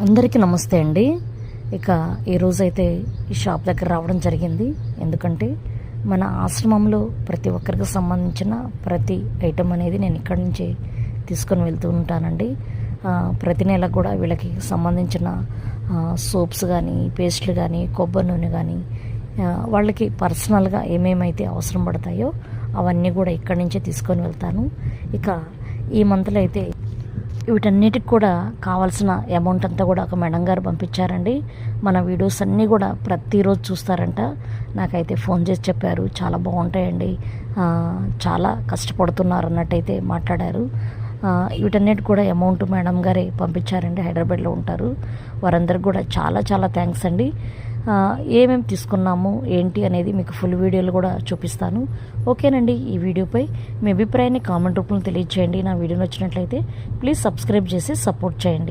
అందరికీ నమస్తే అండి. ఇక ఈరోజైతే ఈ షాప్ దగ్గర రావడం జరిగింది. ఎందుకంటే మన ఆశ్రమంలో ప్రతి ఒక్కరికి సంబంధించిన ప్రతి ఐటెం అనేది నేను ఇక్కడి నుంచి తీసుకొని వెళ్తూ ఉంటానండి. ప్రతి నెల కూడా వీళ్ళకి సంబంధించిన సోప్స్ కానీ, పేస్ట్లు కానీ, కొబ్బరి నూనె కానీ, వాళ్ళకి పర్సనల్గా ఏమేమైతే అవసరం పడతాయో అవన్నీ కూడా ఇక్కడి నుంచే తీసుకొని వెళ్తాను. ఇక ఈ మంత్లో అయితే వీటన్నిటికి కూడా కావాల్సిన అమౌంట్ అంతా కూడా ఒక మేడం గారు పంపించారండి. మన వీడియోస్ అన్నీ కూడా ప్రతిరోజు చూస్తారంట. నాకైతే ఫోన్ చేసి చెప్పారు, చాలా బాగుంటాయండి, చాలా కష్టపడుతున్నారు అన్నట్టయితే మాట్లాడారు. వీటన్నిటి కూడా అమౌంట్ మేడం గారే పంపించారండి. హైదరాబాద్లో ఉంటారు. వారందరికి కూడా చాలా చాలా థ్యాంక్స్ అండి. ఏమేమి తీసుకున్నాము ఏంటి అనేది మీకు ఫుల్ వీడియోలు కూడా చూపిస్తాను. ఓకేనండి. ఈ వీడియోపై మీ అభిప్రాయాన్ని కామెంట్ రూపంలో తెలియజేయండి. నా వీడియో నచ్చినట్లయితే ప్లీజ్ సబ్స్క్రైబ్ చేసి సపోర్ట్ చేయండి.